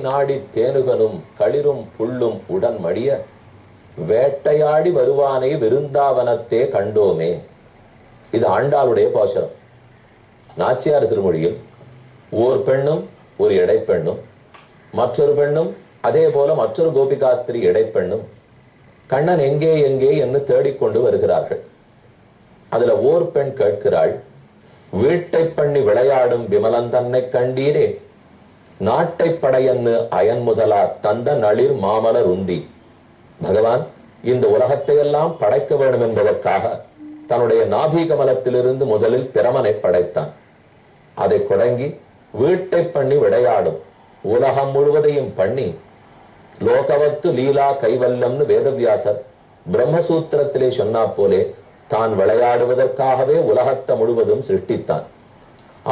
நாடி தேனுகனும் களிரும் புள்ளும் உடன் மடிய வேட்டையாடி வருவானை விருந்தாவனத்தே கண்டோமே. இது ஆண்டாளுடைய பாசுரம். நாச்சியார் திருமொழியில் ஓர் பெண்ணும் ஒரு இடைப்பெண்ணும், மற்றொரு பெண்ணும் அதே போல மற்றொரு கோபிகாஸ்திரி இடைப்பெண்ணும் கண்ணன் எங்கே எங்கே என்று தேடிக்கொண்டு வருகிறார்கள். அதுல ஓர் பெண் கேட்கிறாள், வீட்டை பண்ணி விளையாடும் விமலன் தன்னை கண்டீரே, நாட்டை படையன்னு அயன் முதலா தந்த நளிர் மாமலர் உந்தி. பகவான் இந்த உலகத்தை எல்லாம் படைக்க வேண்டும் என்பதற்காக தன்னுடைய நாபி கமலத்திலிருந்து முதலில் பிரமனை படைத்தான். அதை கொடங்கி வீட்டை பண்ணி விளையாடும் உலகம் முழுவதையும் பண்ணி லோகவத்து லீலா கைவல்லம்னு வேதவியாசர் பிரம்மசூத்திரத்திலே சொன்னா போலே தான் விளையாடுவதற்காகவே உலகத்தை முழுவதும் சிருஷ்டித்தான்.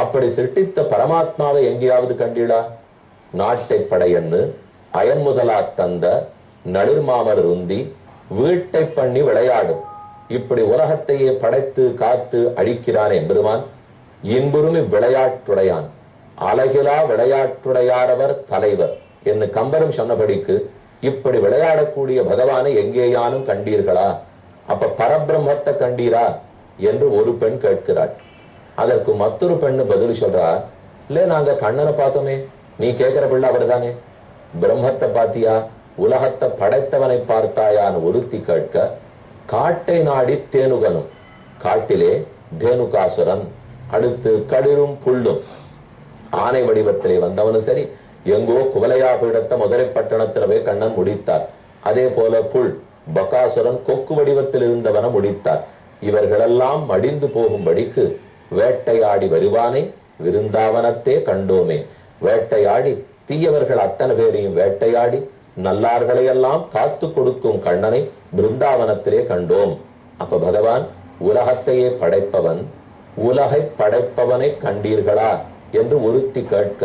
அப்படி சிருஷ்டித்த பரமாத்மாவை எங்கேயாவது கண்டீடா? நாட்டை படையன்னு அயன் முதலா தந்த நளிர்மாமலர் உந்தி வீட்டை பண்ணி விளையாடும். இப்படி உலகத்தையே படைத்து காத்து அழிக்கிறான் எம்பெருமான். இன்புறுமி விளையாட்டுடையான், அழகிலா விளையாட்டுடையாரவர் தலைவர் என்று கம்பரும் சொன்னபடிக்கு இப்படி விளையாடக்கூடிய பகவானை எங்கேயானும் கண்டீர்களா? அப்ப பரபிரம்மத்தை கண்டீரா என்று ஒரு பெண் கேட்கிறாள். அதற்கு மற்றொரு பெண்ணு பதில் சொல்றா, இல்ல நாங்க கண்ணனை பார்த்தோமே, நீ கேட்கிற பிள்ளை அவர் தானே. பிரம்மத்தை பாத்தியா, உலகத்தை படைத்தவனை பார்த்தாயான்னு ஒருத்தி கேட்க, காட்டை நாடி தேனுகனும், காட்டிலே தேனுகாசுரன், அடுத்து களிரும் புள்ளும், ஆனை வடிவத்திலே வந்தவனு சரி, எங்கோ குவலையா பீடத்தை முதலை பட்டணத்துல போய் கண்ணன் முடித்தார். அதே போல புல் பகாசுரன் கொக்கு வடிவத்தில் இருந்தவன முடித்தார். இவர்களெல்லாம் மடிந்து போகும்படிக்கு வேட்டையாடி வருவானை விருந்தாவனத்தே கண்டோமே. வேட்டையாடி தீயவர்கள் அத்தனை பேரையும் வேட்டையாடி நல்லார்களையெல்லாம் காத்து கொடுக்கும் கண்ணனை பிருந்தாவனத்திலே கண்டோம். அப்ப பகவான் உலகத்தையே படைப்பவன், உலகை படைப்பவனை கண்டீர்களா என்று ஒருத்தி கேட்க,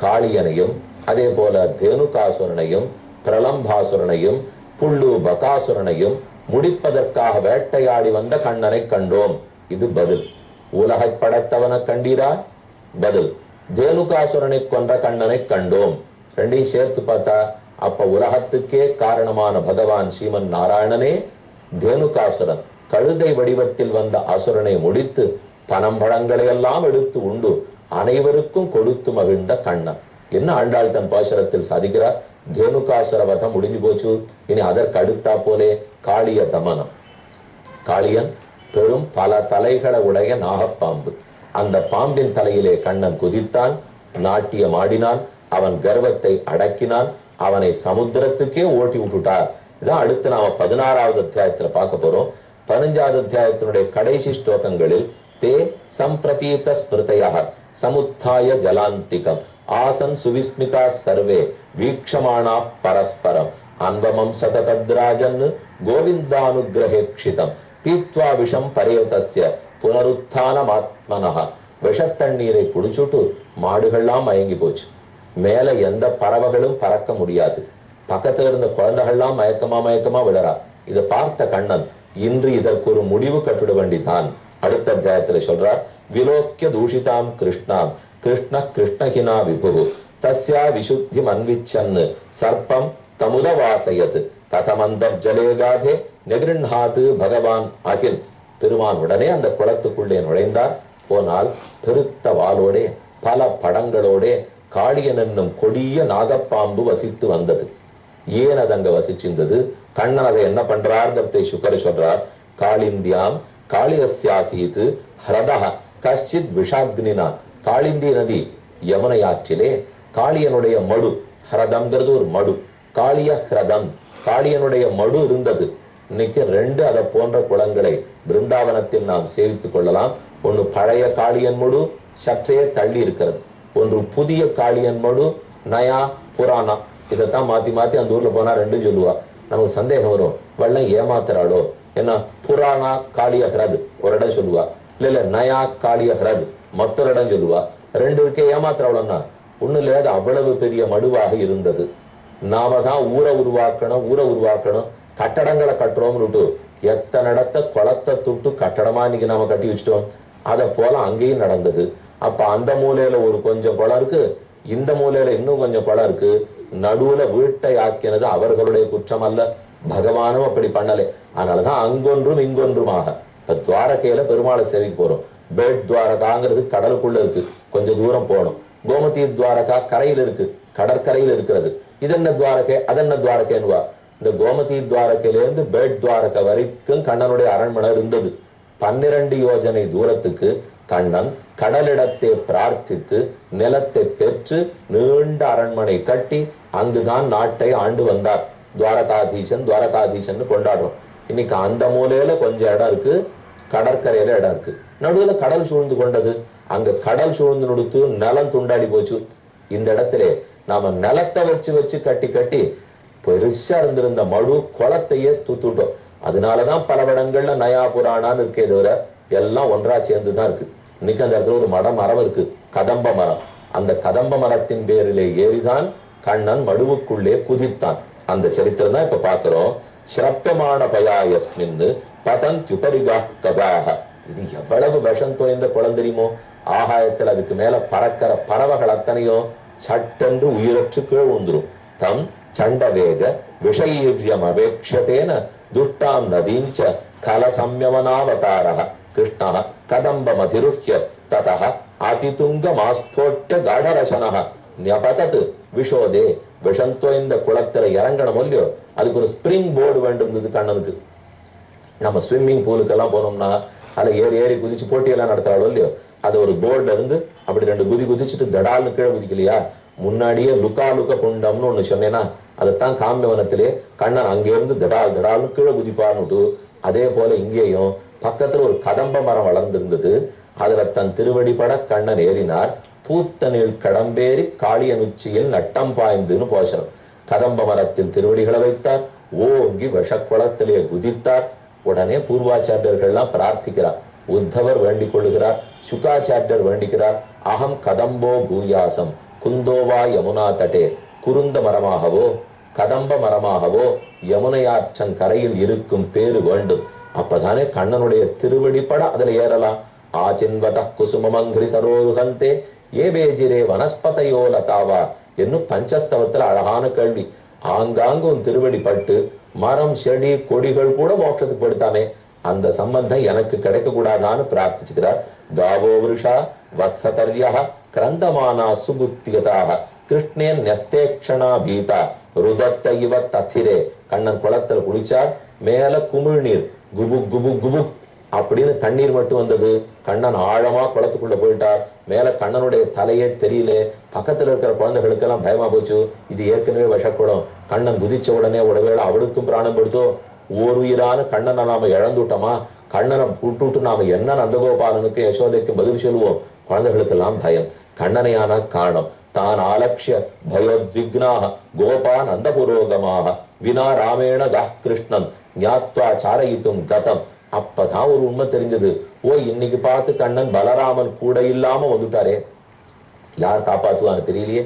காளியனையும் அதே போல தேனுகாசுரனையும் பிரலம்பாசுரனையும் புள்ளு பகாசுரனையும் முடிப்பதற்காக வேட்டையாடி வந்த கண்ணனை கண்டோம். இது பதில். உலகை படைத்தவனை கண்டீரா? பதில். தேனுகாசுரனை கொன்ற கண்ணனை கண்டோம். ரெண்டையும் சேர்த்து பார்த்தா அப்ப உலகத்துக்கே காரணமான பகவான் ஸ்ரீமன் நாராயணனே தேனுகாசுரன் கழுதை வடிவத்தில் வந்த அசுரனை முடித்து பனம்பழங்களை எல்லாம் எடுத்து உண்டு அனைவருக்கும் கொடுத்து மகிழ்ந்த கண்ணன். என்ன ஆண்டாள் தன் பாசுரத்தில் சாதிக்கிறார்? தேனுகாசுர வதம் முடிஞ்சு போச்சு, இனி அதற்கு அடுத்தா போலே காளிய தமனம். காளியன் பெரும் பல தலைகளை உடைய நாகப்பாம்பு. அந்த பாம்பின் தலையிலே கண்ணன் குதித்தான், நாட்டியம் ஆடினான், அவன் கர்வத்தை அடக்கினான், அவனை சமுத்திரத்துக்கே ஓட்டி விட்டுட்டார். இதான் அடுத்து நாம 16வது அத்தியாயத்துல பார்க்க போறோம். 15வது அத்தியாயத்தினுடைய கடைசி ஸ்லோகங்களில் தே சம்பிரதீத ஸ்மிருதயா சமுத்தாய ஜலாந்திகம் ஆசன் சுவிஸ்மிதா சர்வே வீக்ஷமானா பரஸ்பரம் அன்வமம் சததத்ராஜன் கோவிந்தானுகிரகேக்ஷிதம் பீத்வா விஷம் பரேதஸ்ய புனருத்தானமாத்மனஹ. விஷத்தண்ணீரை குடிச்சுட்டு மாடுகள்லாம் மயங்கி போச்சு. மேல எந்த பறவைகளும் பறக்க முடியாது. பக்கத்துல இருந்த குழந்தைகள்லாம் மயக்கமா விழறா. இதை பார்த்த கண்ணன் இன்று இதற்கு ஒரு முடிவு கட்டுட வேண்டிதான். அடுத்த அத்தியாயத்துல சொல்றார், விலோக்கிய தூஷிதாம் கிருஷ்ணாம் கிருஷ்ண கிருஷ்ணகினா விபு தஸ்யா விசுத்தி மன்விச்சன் சர்ப்பம் தமுதவாசயத் கதமந்தர் ஜலேகாதே நெகிருண்ணாது பகவான் அகில். பெருமான் உடனே அந்த குளத்துக்குள்ளே நுழைந்தார். போனால் பெருத்த வாளோடே பல படங்களோடே காளியன் என்னும் கொடிய நாகப்பாம்பு வசித்து வந்தது. ஏன் அது அங்க வசிச்சிருந்தது? கண்ணன் அதை என்ன பண்றார்கிறதை சுக்கர சொல்றார். காளிந்தியாம் காளியஸ்யாசீத் ஹ்ரதஹ கஷ்சித் விஷாக்னினா. காளிந்தி நதி யமுனை ஆற்றிலே காளியனுடைய மடு, ஹ்ரதம்ங்கிறது ஒரு மடு, காளிய ஹ்ரதம், காளியனுடைய மடு இருந்தது. இன்னைக்கு 2 அதை போன்ற குளங்களை பிருந்தாவனத்தில் நாம் சேவித்துக் கொள்ளலாம். ஒன்று பழைய காளியன் மடு, சற்றே தள்ளி இருக்கிறது. ஒன்று புதிய காளியன் மடு, நயா புராணா. இதைத்தான் மாத்தி மாத்தி அந்த ஊர்ல போனா 2 சொல்லுவா. நமக்கு சந்தேகம் வரும், வெள்ளம் ஏமாத்துறாளோ என்ன. புராணா காளிய ஹ்ரத் ஒரு இடம் சொல்லுவா, இல்ல நயா காளிய ஹ்ரத் மற்றொரு இடம் சொல்லுவா. 2 இருக்கே ஏமாத்துறாளோன்னா ஒண்ணு இல்ல. அது அவ்வளவு பெரிய மடுவாக இருந்தது. நாம தான் ஊரை உருவாக்கணும் கட்டடங்களை கட்டுறோம்னுட்டு எத்தனை இடத்த குளத்தை தொட்டு கட்டடமா இன்னைக்கு நாம கட்டி வச்சிட்டோம். அதை போல அங்கேயும் நடந்தது. அப்ப அந்த மூலையில ஒரு கொஞ்சம் குளம் இருக்கு, இந்த மூலையில இன்னும் கொஞ்சம் குளம் இருக்கு, நடுவுல வீட்டை ஆக்கினது அவர்களுடைய குற்றம் அல்ல, பகவானும் அப்படி பண்ணலை. அதனாலதான் அங்கொன்றும் இங்கொன்றுமாக. இப்ப துவாரகையில பெருமாளை சேவைக்கு போறோம், பேட் துவாரகாங்கிறது கடலுக்குள்ள இருக்கு, கொஞ்சம் தூரம் போகணும். கோமதி துவாரகா கரையில் இருக்கு, கடற்கரையில் இருக்கிறது. இது என்ன துவாரகை, அதென்ன துவாரகைன்னுவா. இந்த கோமதி துவாரகையிலேருந்து பேட் துவாரகை வரைக்கும் கண்ணனுடைய அரண்மனை இருந்தது. 12 யோஜனை தூரத்துக்கு கண்ணன் கடலிடத்தை பிரார்த்தித்து நிலத்தை பெற்று நீண்ட அரண்மனை கட்டி அங்குதான் நாட்டை ஆண்டு வந்தார். துவாரகாதீசன் துவாரகாதீசன் கொண்டாடுறோம். இன்னைக்கு அந்த மூலையில கொஞ்சம் இடம் இருக்கு, கடற்கரையில இடம் இருக்கு, நடுவுல கடல் சூழ்ந்து கொண்டது. அங்க கடல் சூழ்ந்து நுடுத்து நிலம் துண்டாடி போச்சு. இந்த இடத்துல நாம நிலத்தை வச்சு வச்சு கட்டி கட்டி பெருசா இருந்திருந்த மழு குளத்தையே தூத்துட்டோம். அதனாலதான் பல இடங்கள்ல நயா புராணான்னு இருக்கே தவிர எல்லாம் ஒன்றா சேர்ந்துதான் இருக்கு. இன்னைக்கு அந்த இடத்துல ஒரு மரம் இருக்கு, கதம்ப மரம். அந்த கதம்ப மரத்தின் பேரிலே ஏறிதான் கண்ணன் மடுவுக்குள்ளே குதித்தான். அந்த சரித்திரம் தான் இப்ப பாக்குறோம். சிரப்பமான பயாயஸ்மின் பதந்த்யுபரிகா கதாக. இது எவ்வளவு விஷம் தோய்ந்த குளம் தெரியுமோ. ஆகாயத்தில் அதுக்கு மேல பறக்கிற பறவைகள் அத்தனையும் சட்டென்று உயிரற்று கீழ் விழுந்துரும். தம் சண்டவேக விஷயீரியம் அபேட்சத்தேன துஷ்டாம் நதீஞ்ச கல சம்யமனாவதாரः கிருஷ்ணः கதம்பமதிருஹ்ய ததः அதிதுங்கமாஸ்போட்ய காடரசனः ஞபதத் விஷோதே. விஷந்தோ இந்த குளத்துல இறங்கணும் இல்லையோ, அதுக்கு ஒரு ஸ்பிரிங் போர்டு வேண்டியிருந்தது கண்ணனுக்கு. நம்ம ஸ்விம்மிங் பூலுக்கெல்லாம் போனோம்னா அதில் ஏறி ஏறி குதிச்சு போட்டியெல்லாம் நடத்துறாளோ இல்லையோ, அது ஒரு போர்டுல இருந்து அப்படி 2 குதி குதிச்சுட்டு தடால்னு கீழே குதிக்கலையா. முன்னாடியே லுக்கா குண்டம்னு ஒண்ணு சொன்னேன்னா அதைத்தான் காமியவனத்திலே கண்ணன் அங்கிருந்து தடால்னு கீழே குதிப்பார்னுட்டு. அதே போல இங்கேயும் பக்கத்துல ஒரு கதம்ப மரம் வளர்ந்திருந்தது. அதுல தன் திருவடிப்பட கண்ணன் ஏறினார். பூத்தனில் கடம்பேறி காளியன் உச்சியில் நட்டம் பாய்ந்துன்னு போசனம். கதம்ப மரத்தில் திருவடிகளை வைத்தார், ஓங்கி விஷக்குளத்திலே குதித்தார். உடனே பூர்வாச்சாரியர்கள்லாம் பிரார்த்திக்கிறார். உத்தவர் வேண்டிக் கொள்ளுகிறார், சுகாச்சாரியர் வேண்டிக்கிறார். அகம் கதம்போ பூயாசம் குந்தோவா யமுனா தட்டே. குருந்த மரமாகவோ கதம்ப மரமாகவோ யமுனையாற்றங்கரையில் இருக்கும் பேரு வேண்டும். அப்பதானே கண்ணனுடைய திருவடிப்பட அதுல ஏறலாம். ஆச்சின்வத குசுமமங்கிரி சரோருகந்தே ஏபேஜிரே வனஸ்பதையோ லதாவா என்னும் பஞ்சஸ்தவத்துல அழகான கேள்வி. ஆங்காங்கு உன் திருவடி பட்டு மரம் செடி கொடிகள் கூட மோட்சத்துக்கு படுத்தாமே, அந்த சம்பந்தம் எனக்கு கிடைக்க கூடாதான்னு பிரார்த்திச்சுக்கிறார். தாவோ விருஷா வத்சதர்யா கிரந்தமானா சுபுத்திகதாக கிருஷ்ணேன் நெஸ்தேக்ஷணா பீதா ருதத்த இவ தஸ்திரே. கண்ணன் குளத்துல குளிச்சார், மேல குமிழ் நீர் குபுக் குபுக் குபுக் அப்படின்னு தண்ணீர் மட்டும் வந்தது. கண்ணன் ஆழமா குளத்துக்குள்ள போயிட்டார். மேல கண்ணனுடைய தலையே தெரியல. பக்கத்துல இருக்கிற குழந்தைகளுக்கெல்லாம் பயமா போச்சு. இது ஏற்கனவே விஷக்குளம். கண்ணன் குதிச்ச உடனே ஒருவேளை அவளுக்கும் பிராணம் படுத்தோ, ஓருயிரான கண்ணனை நாம இழந்துட்டோமா, கண்ணனை விட்டுட்டு நாம என்ன நந்தகோபாலனுக்கு யசோதைக்கு பதில் சொல்லுவோம். குழந்தைகளுக்கெல்லாம் பயம். கண்ணனையான காணம் தான் ஆலக்ஷ்ய பயோத்விக்னாக கோபா நந்த புரோகமாக வினா ராமேண கஹ் கிருஷ்ணன் ஞாத்வா சாரயித்தும் கதம். அப்பதான் ஒரு உண்மை தெரிஞ்சது. ஓ, இன்னைக்கு பார்த்து கண்ணன் பலராமன் கூட இல்லாம வந்துட்டாரே, யார் காப்பாத்துவான்னு தெரியலையே,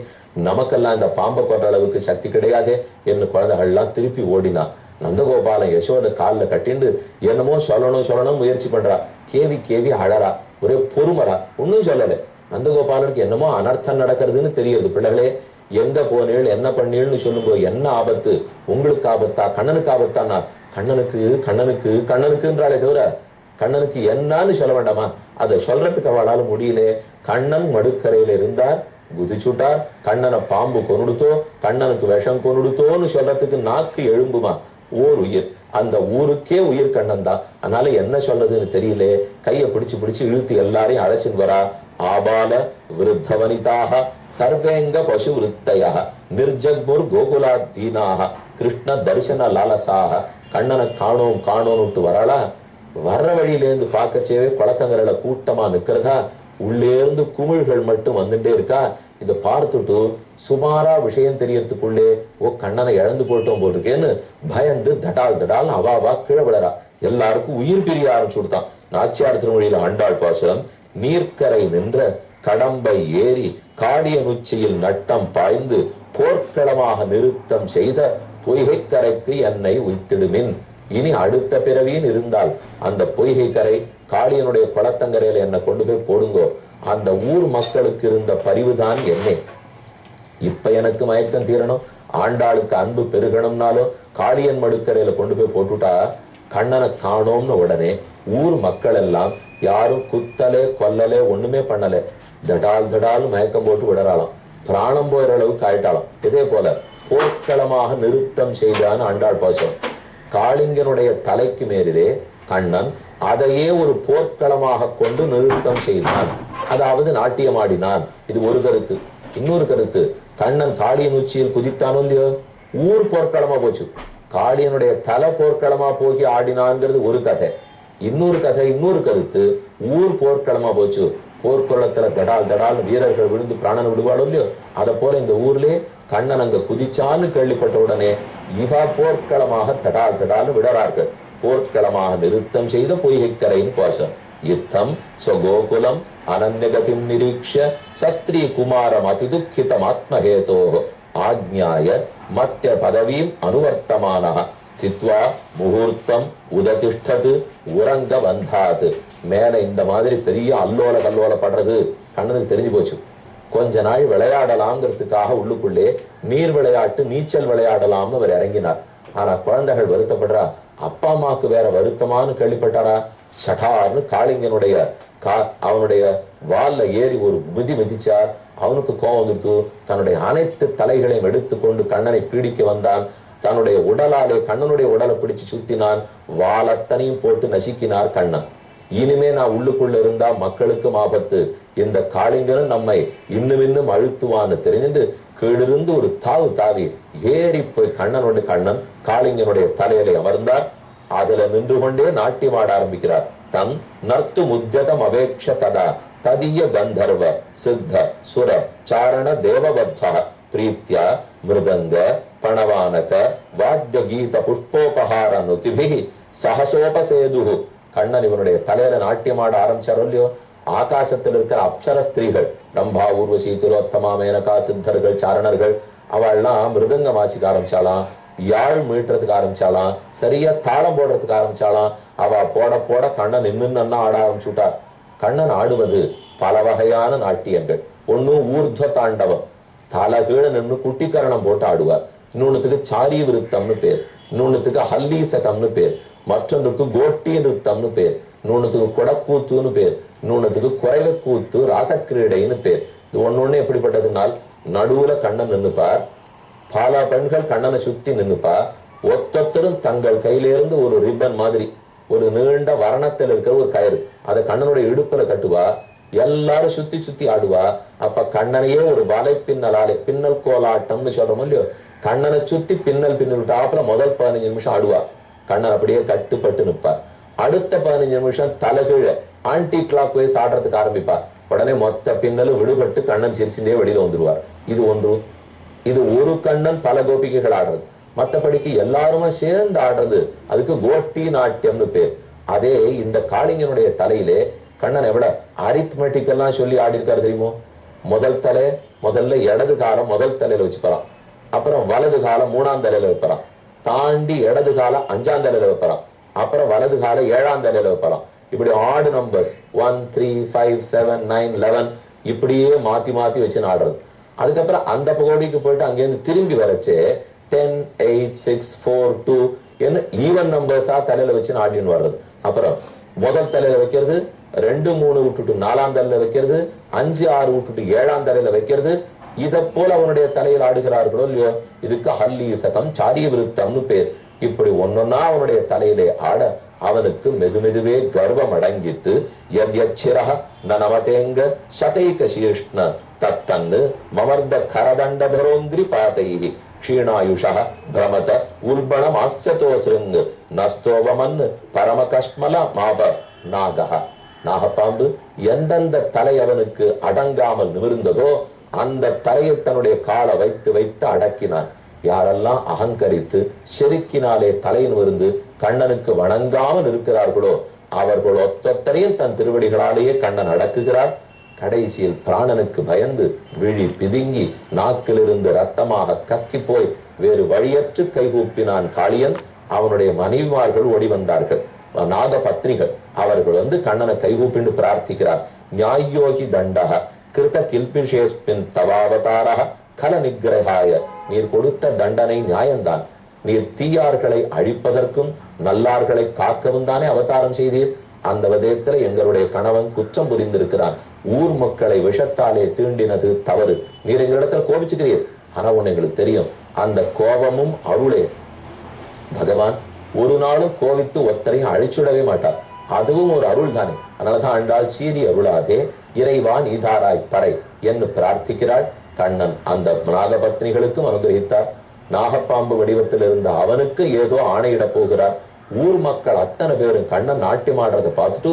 நமக்கெல்லாம் இந்த பாம்பை கொன்ற அளவுக்கு சக்தி கிடையாதே என்று குழந்தைகள்லாம் திருப்பி ஓடினா. நந்தகோபாலன் யசோத காலில் கட்டிண்டு என்னமோ சொல்லணும் முயற்சி பண்றா. கேவி அழறா, ஒரே பொறுமரா, ஒன்னும் சொல்லலை. நந்தகோபாலனுக்கு என்னமோ அனர்த்தம் நடக்கிறதுன்னு தெரியுது. பிள்ளைகளே, எங்க போனீள், என்ன பண்ணீள்னு சொல்லுங்க. என்ன ஆபத்து? உங்களுக்கு ஆபத்தா, கண்ணனுக்கு ஆபத்தானா? கண்ணனுக்குன்றாலே தவிர கண்ணனுக்கு என்னன்னு சொல்ல வேண்டாமா? அதை சொல்றதுக்கு அவளால முடியல. கண்ணன் மடுக்கரையில இருந்தார், குதிச்சுட்டார். கண்ணனை பாம்பு கொன்னுடுத்தோ, கண்ணனுக்கு விஷம் கொன்னுடுத்தோன்னு சொல்றதுக்கு நாக்கு எழும்புமா? ஓர் உயிர், அந்த ஊருக்கே உயிர் கண்ணன் தான். அதனால என்ன சொல்றதுன்னு தெரியல. கையை பிடிச்சு இழுத்து எல்லாரையும் அழைச்சின்னு வரா. ஆபால விருத்தவனிதாக சர்வேங்க பசு விருத்தையாக நிர்ஜக்முர் கோகுலாத்தீனாக கிருஷ்ண தரிசன லாலசாக. கண்ணனை காணோம்னுட்டு வராளா. வர்ற வழியிலேருந்து பார்க்கச்சேவே குளத்தங்கரையில கூட்டமா நிக்கிறதா. உள்ளே இருந்து குமிழ்கள் மட்டும் வந்துட்டே இருக்கா. இதை பார்த்துட்டு சுமாரா விஷயம் தெரியறதுக்குள்ளே ஓ, கண்ணனை இழந்து போட்டோம் போட்டிருக்கேன்னு பயந்து தடால் அவாவா கீழே விழறா. எல்லாருக்கும் உயிர் பிரிய ஆரம்பிச்சு கொடுத்தான். நாச்சியார் திருமொழியில ஆண்டாள் பாசுரம், நீர்க்கரை நின்ற கடம்பை ஏறி காடியன் உச்சியில் நட்டம் பாய்ந்து போர்க்களமாக நிறுத்தம் செய்த பொய்கை கரைக்கு என்னை உய்த்திடுமின். இனி அடுத்த பிறவியின் இருந்தால் அந்த பொய்கை கரை காளியனுடைய குளத்தங்கரையில என்னை கொண்டு போய் போடுங்கோ. அந்த ஊர் மக்களுக்கு இருந்த பரிவுதான் என்னை. இப்ப எனக்கு மயக்கம் தீரணும், ஆண்டாளுக்கு அன்பு பெருகணும்னாலும் காளியன் மடுக்கரையில கொண்டு போய் போட்டுட்டா கண்ணனை காணோம்னு உடனே ஊர் மக்கள் எல்லாம் யாரும் குத்தலே கொல்லலே ஒண்ணுமே பண்ணல, தடால் தடால் மயக்கம் போட்டு விடறாளாம், பிராணம் போயிற அளவுக்கு ஆயிட்டாளாம். இதே போல போர்க்களமாக நிறுத்தம் செய்தான்னு ஆண்டாள் பாசம். காளிங்கனுடைய தலைக்கு மேலிலே கண்ணன் அதையே ஒரு போர்க்களமாக கொண்டு நிறுத்தம் செய்தான், அதாவது நாட்டியமாடினான். இது ஒரு கருத்து. இன்னொரு கருத்து, கண்ணன் காளியன் உச்சியில் குதித்தானோ இல்லையோ, ஊர் போர்க்களமா போச்சு. காளியனுடைய தலை போர்க்களமா போகி ஆடினான்ங்கிறது ஒரு கதை. இன்னொரு கதை, இன்னொரு கருத்து, ஊர் போர்க்களமா போச்சு. போர்க்குளத்துல தடால் தடால் வீரர்கள் விழுந்து பிராணன் விடுவாளோ இல்லையோ, அதை போல இந்த ஊர்லயே கண்ணன் அங்க குதிச்சான்னு கேள்விப்பட்ட உடனே இவ போர்க்களமாக தடால் தடால் விடறார்கள். போர்க்களமாக நிறுத்தம் செய்த பொய்கைக்கரைன்னு பாசம். யுத்தம் ஸ்வகோகுலம் அனன்யகதிம் நிரீக்ஷ சஸ்திரீ குமாரம் அதிதுக்கிதம் ஆத்மஹேதோ ஆக்ஞாய மத்திய பதவீம் அனுவர்த்தமானஹ ஸ்தித்வா முகூர்த்தம் உததிஷ்டது உரங்க வந்தாது. மேல இந்த மாதிரி பெரிய அல்லோல கல்லோல படுறது கண்ணனுக்கு தெரிஞ்சு போச்சு. கொஞ்ச நாள் விளையாடலாம்ங்கிறதுக்காக உள்ளுக்குள்ளே நீர் விளையாட்டு நீச்சல் விளையாடலாம்னு அவர் இறங்கினார். ஆனா குழந்தைகள் வருத்தப்படுறா, அப்பா அம்மாவுக்கு வேற வருத்தமானு கேள்விப்பட்டாரா, சடார்னு காளிங்கனுடைய அவனுடைய வால்ல ஏறி ஒரு மிதி மிதிச்சார். அவனுக்கு கோபம் வந்துடுத்து. தன்னுடைய அனைத்து தலைகளையும் எடுத்துக்கொண்டு கண்ணனை பீடிக்க வந்தான். தன்னுடைய உடலாலே கண்ணனுடைய உடலை பிடிச்சு சுத்தினான். வாலத்தனையும் போட்டு நசுக்கினார் கண்ணன். இனிமே நான் உள்ளுக்குள்ள இருந்தா மக்களுக்கும் ஆபத்து, இந்த காளிங்கனும் நம்மை இன்னும் அழுத்துவான்னு தெரிஞ்சுட்டு கீழிருந்து ஒரு தாவு தாவி ஏறி போய் கண்ணன் காளிங்கனுடைய தலையில அமர்ந்தார். அதுல நின்று கொண்டே நாட்டியமாட ஆரம்பிக்கிறார். தம் நர்த்து முத்தியதம் அவேக்ஷ ததா ததிய கந்தர்வ சித்த சுர சாரண தேவபத்வ பிரீத்யா மிருதங்க பணவானக வாத்திய கீத புஷ்போபஹார நுதிபிஹி சஹசோபசேது. கண்ணன் இவனுடைய தலையில நாட்டியமாட ஆரம்பிச்சாரோ இல்லையோ, ஆகாசத்தில் இருக்கிற அப்சர ஸ்திரீகள் ரம்பா ஊர்வசி திலோத்தமா மேனகா சித்தர்கள் சாரணர்கள் அவள்லாம் மிருதங்க வாசிக்க ஆரம்பிச்சாலாம், யாழ் மீட்டுறதுக்கு ஆரம்பிச்சாலாம், சரியா தாளம் போடுறதுக்கு ஆரம்பிச்சாலாம். அவ போட போட கண்ணன் நின்னு ஆட ஆரம்பிச்சுட்டார். கண்ணன் ஆடுவது பல வகையான நாட்டியங்கள். ஒண்ணு ஊர்த்வ தாண்டவம், தலகீழ நின்று குட்டிக்கரணம் போட்டு ஆடுவார். இன்னொன்னுக்கு சாரி விருத்தம்னு பேர், இன்னொன்னுக்கு ஹல்லீசகம்னு பேர், மற்றொன்றுக்கு கோஷ்டி நிறுத்தம்னு பேர், இன்னொன்னுக்கு கொடக்கூத்துன்னு பேர், இன்னொன்னுக்கு குறைவு கூத்து ராசக்கிரீடைன்னு பேர். இது ஒன்னொன்னு எப்படிப்பட்டதுனால் நடுவுல கண்ணன் நின்னுப்பார், பல பெண்கள் கண்ணனை சுத்தி நின்னுப்பா. ஒத்தொத்தரும் தங்கள் கையிலிருந்து ஒரு ரிப்பன் மாதிரி ஒரு நீண்ட வரணத்தில் இருக்கிற ஒரு கயிறு அதை கண்ணனுடைய இடுப்புல கட்டுவா. எல்லாரும் சுத்தி சுத்தி ஆடுவா. அப்ப கண்ணனையே ஒரு வலை பின்னலாலே பின்னல் கோலாட்டம்னு சொல்றோம் இல்லையோ, கண்ணனை சுத்தி பின்னல் விட்டாப்புல முதல் 15 நிமிஷம் ஆடுவா. கண்ணன் அப்படியே கட்டுப்பட்டு நிற்பார். அடுத்த 15 நிமிஷம் தலைகீழ ஆன்டி கிளாக் வைஸ் ஆடுறதுக்கு ஆரம்பிப்பா. உடனே மொத்த பின்னலும் விடுபட்டு கண்ணன் சிரிச்சுட்டே வெளியில வந்துருவார். இது ஒன்று. இது ஒரு கண்ணன் பல கோபிகைகள் ஆடுறது. மற்றபடிக்கு எல்லாருமே சேர்ந்து ஆடுறது, அதுக்கு கோஷ்டி நாட்டியம்னு பேர். அதே இந்த காளிங்கனுடைய தலையிலே கண்ணன் எவ்வளவு அரித்மெட்டிக் எல்லாம் சொல்லி ஆடி இருக்காரு தெரியுமோ. முதல்ல இடது காலம் முதல் தலையில வச்சுப்பறான், அப்புறம் வலது காலம் 3ஆம் தலையில வைப்பறான், தாண்டி இடது காலம் 5ஆம் தலையில வைப்பறான், அப்புறம் வலது காலம் 7ஆம் தலையில வைப்பறான். இப்படி ஆடு நம்பர்ஸ் 1 3 5 7 9 11 இப்படியே மாத்தி மாத்தி வச்சு ஆடுறது. அதுக்கப்புறம் அந்த பகோடிக்கு போயிட்டு அங்கேருந்து திரும்பி வரச்சே 10 8 6 4 2 என்ன ஈவன் நம்பர்ஸா தலையில வச்சு ஆடின்னு வர்றது. அப்புறம் முதல் தலையில வைக்கிறது, 2 3 விட்டுட்டு 4ஆம் தலையில வைக்கிறது, 5 6 விட்டுட்டு 7ஆம் தலையில வைக்கிறது. இதை போல அவனுடைய தலையில் ஆடுகிறார்களோ இல்லையோ, இதுக்கு ஹல்லீசகம் சாரிய விருத்தம்னு பேர். இப்படி ஒன்னொன்னா அவனுடைய தலையிலே ஆட அவனுக்கு மெதுமெதுவே கர்வம் அடங்கித்து யத்யச்சிரஹ நனமதேங்க சதைக சீஷ்ண தத்தன்னு மமர்த கரதண்டதரோந்திரி பாதைஹி க்ஷீணாயுஷः பிரமத உல்பணம் ஆஸ்யதோ ஸ்ருங் நஸ்தோவமன் பரமகஷ்மல மாப நாகஹ. நாகப்பாம்பு எந்தெந்த தலை அவனுக்கு அடங்காமல் நிமிர்ந்ததோ அந்த தலையில் தன்னுடைய காலை வைத்து வைத்து அடக்கினான். யாரெல்லாம் அகங்கரித்து செருக்கினாலே தலையின் விருந்து கண்ணனுக்கு வணங்காமல் இருக்கிறார்களோ அவர்கள் ஒத்தொத்தரையும் தன் திருவடிகளாலேயே கண்ணன் அடக்குகிறார். கடைசியில் பிராணனுக்கு பயந்து விழி பிதுங்கி நாக்கிலிருந்து ரத்தமாக கக்கி போய் வேறு வழியற்று கைகூப்பினான் காளியன். அவனுடைய மனைவிமார்கள் ஓடி வந்தார்கள், நாத பத்னிகள். அவர்கள் கண்ணனை கைகூப்பின்னு பிரார்த்திக்கிறார். நியாயோகி தண்டக கிருத கில்பிஷேஸ்மின் தவாவதாரக கல நிகிரகாய, நீர் கொடுத்த தண்டனை நியாயம்தான். நீர் தீயார்களை அழிப்பதற்கும் நல்லார்களை காக்கவும் தானே அவதாரம் செய்தீர். அந்த விதயத்துல எங்களுடைய கணவன் குற்றம் புரிந்திருக்கிறான். ஊர் மக்களை விஷத்தாலே தீண்டினது தவறு. நீர் எங்களிடத்துல கோபிச்சுக்கிறீர். ஆனா ஒண்ணு எங்களுக்கு தெரியும், அந்த கோபமும் அருளே. பகவான் ஒரு நாளும் கோவித்து ஒத்தரையும் அழிச்சுடவே மாட்டார். அதுவும் ஒரு அருள் தானே. அதனாலதான் ஆண்டாள் சீதி அருளாதே இறைவா நீதாராய் பறை என்று பிரார்த்திக்கிறாள். கண்ணன் அந்த நாகபத்னிகளுக்கும் அனுகிரகித்தார். நாகப்பாம்பு வடிவத்தில் இருந்த அவனுக்கு ஏதோ ஆணையிட போகிறார். ஊர் மக்கள் அத்தனை பேரும் கண்ணன் நாட்டியம் ஆடுறதை பார்த்துட்டு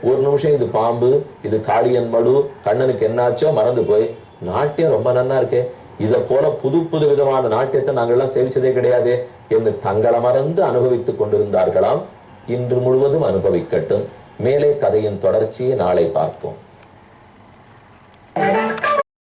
ஒரு நிமிஷம் இது பாம்பு, இது காளியன் மடு, கண்ணனுக்கு என்னாச்சோ மறந்து போய் நாட்டியம் ரொம்ப நன்னா இருக்கே, இதை போல புது புது விதமான நாட்டியத்தை நாங்கள்லாம் சேவிச்சதே கிடையாது என்று தங்களை மறந்து அனுபவித்துக் கொண்டிருந்தார்களாம். இன்று முழுவதும் அனுபவிக்கட்டும். மேலே கதையின் தொடர்ச்சியை நாளை பார்ப்போம்.